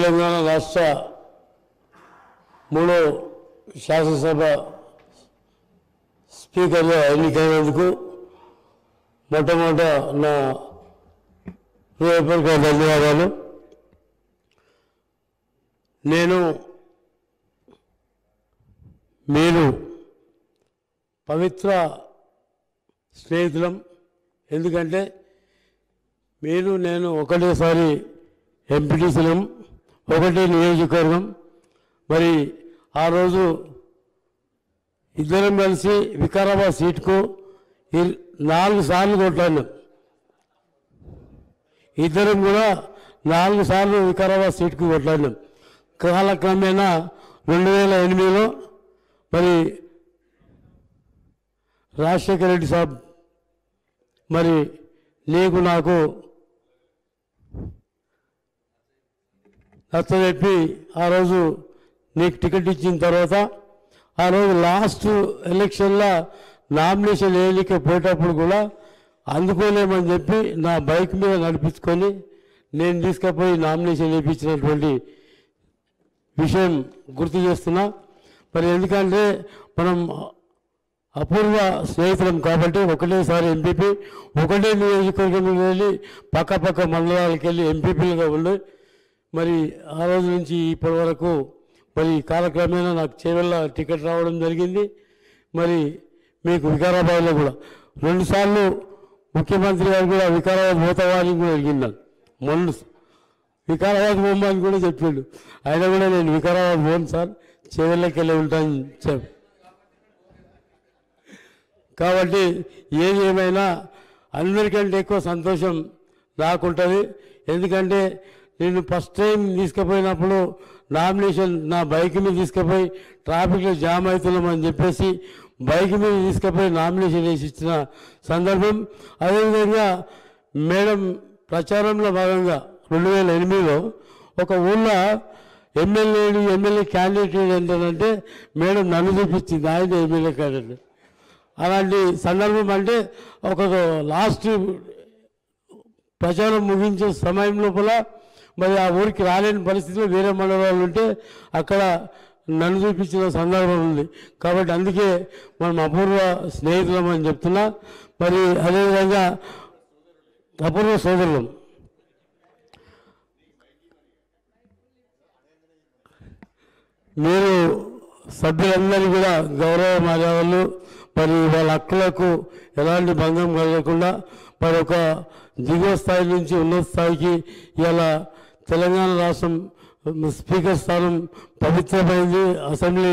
తెలంగాణ రాష్ట్ర మూడో శాసనసభ స్పీకర్గా ఎన్నికైనందుకు మొట్టమొదట నా హృదయపూర్వక ధన్యవాదాలు. మీరు పవిత్ర స్నేహితులం. ఎందుకంటే నేను ఒకటేసారి ఎంపీటీసీలం, ఒకటే నియోజకవర్గం. మరి ఆ రోజు ఇద్దరం కలిసి వికారాబాద్ సీటుకు 4 సార్లు కొట్లాడినాం. ఇద్దరం కూడా 4 సార్లు వికారాబాద్ సీటుకు కొట్లాడినాం. కాలక్రమేణా 2008లో మరి రాజశేఖర రెడ్డి సాబ్ మరి నీకు నాకు నచ్చజెప్పి ఆ రోజు నీకు టికెట్ ఇచ్చిన తర్వాత ఆ రోజు లాస్ట్ ఎలక్షన్లో నామినేషన్ వేయలేకపోయేటప్పుడు కూడా అందుకోలేమని చెప్పి నా బైక్ మీద నడిపించుకొని నేను తీసుకుపోయి నామినేషన్ వేయించినటువంటి విషయం గుర్తు చేస్తున్నా. మరి ఎందుకంటే మనం అపూర్వ స్నేహితులం కాబట్టి ఒకటేసారి ఎంపీపీ, ఒకటే నియోజకవర్గంలో వెళ్ళి పక్క మండలాలకు వెళ్ళి ఎంపీపీలుగా ఉండి మరి ఆ రోజు నుంచి ఇప్పటి వరకు మరి కాలక్రమేణా నాకు చేవెళ్ళ టికెట్ రావడం జరిగింది. మరి మీకు వికారాబాద్లో కూడా 2 సార్లు ముఖ్యమంత్రి గారు కూడా వికారాబాద్ పోతావాలని కూడా అడిగినాను. మొన్న వికారాబాద్ పోమని కూడా చెప్పిండు. ఆయన కూడా నేను వికారాబాద్ పోను సార్, చేవెళ్ళకి వెళ్ళి ఉంటాను చెప్పి. కాబట్టి ఏది ఏమైనా అందరికంటే ఎక్కువ సంతోషం నాకుంటుంది. ఎందుకంటే నేను ఫస్ట్ టైం తీసుకుపోయినప్పుడు నామినేషన్ నా బైక్ మీద తీసుకుపోయి ట్రాఫిక్లో జామ్ అవుతున్నామని చెప్పేసి బైక్ మీద తీసుకుపోయి నామినేషన్ వేసి ఇచ్చిన సందర్భం. అదేవిధంగా మేడం ప్రచారంలో భాగంగా 2008లో ఒక ఊళ్ళో ఎమ్మెల్యే క్యాండిడేట్ ఏంటంటే మేడం నన్ను చూపించింది, ఆయన ఎమ్మెల్యే క్యాండిడేట్. అలాంటి సందర్భం అంటే ఒక లాస్ట్ ప్రచారం ముగించే సమయం లోపల మరి ఆ ఊరికి రాలేని పరిస్థితిలో వేరే మండలాలు ఉంటే అక్కడ నన్ను చూపించిన సందర్భం ఉంది. కాబట్టి అందుకే మనం అపూర్వ స్నేహితులం అని చెప్తున్నా. మరి అదేవిధంగా అపూర్వ సోదరులం. మీరు సభ్యులందరినీ కూడా గౌరవ మర్యాదలు మరి వాళ్ళ హక్కులకు ఎలాంటి భంగం కలగకుండా మరి ఒక దిగువ స్థాయి నుంచి ఉన్నత స్థాయికి ఇలా తెలంగాణ రాష్ట్రం స్పీకర్ స్థానం పవిత్రమైంది, అసెంబ్లీ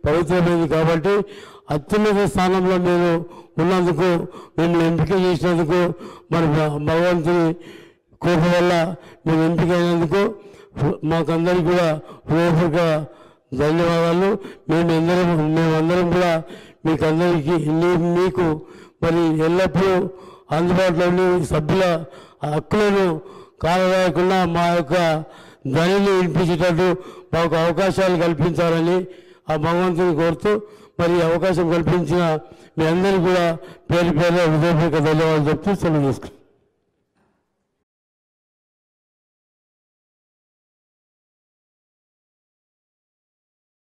పవిత్రమైంది. కాబట్టి అత్యున్నత స్థానంలో మీరు ఉన్నందుకు, మిమ్మల్ని ఎంపిక చేసినందుకు, మరి భగవంతుని కృప వల్ల మేము ఎంపిక అయినందుకు మాకందరికీ కూడా హృదయపూర్వక ధన్యవాదాలు. మేమందరం కూడా మీకు మరి ఎల్లప్పుడూ అందుబాటులో ఉండి సభ్యుల హక్కులను కాలరాయకుండా మా యొక్క ధ్వనిని వినిపించేటట్టు మాకు అవకాశాలు కల్పించాలని ఆ భగవంతుని కోరుతూ మరి అవకాశం కల్పించిన మీ అందరికీ కూడా పేరు హృదయపూర్వక ధన్యవాదాలు చెప్తూ సెలవు తీసుకుంటాం.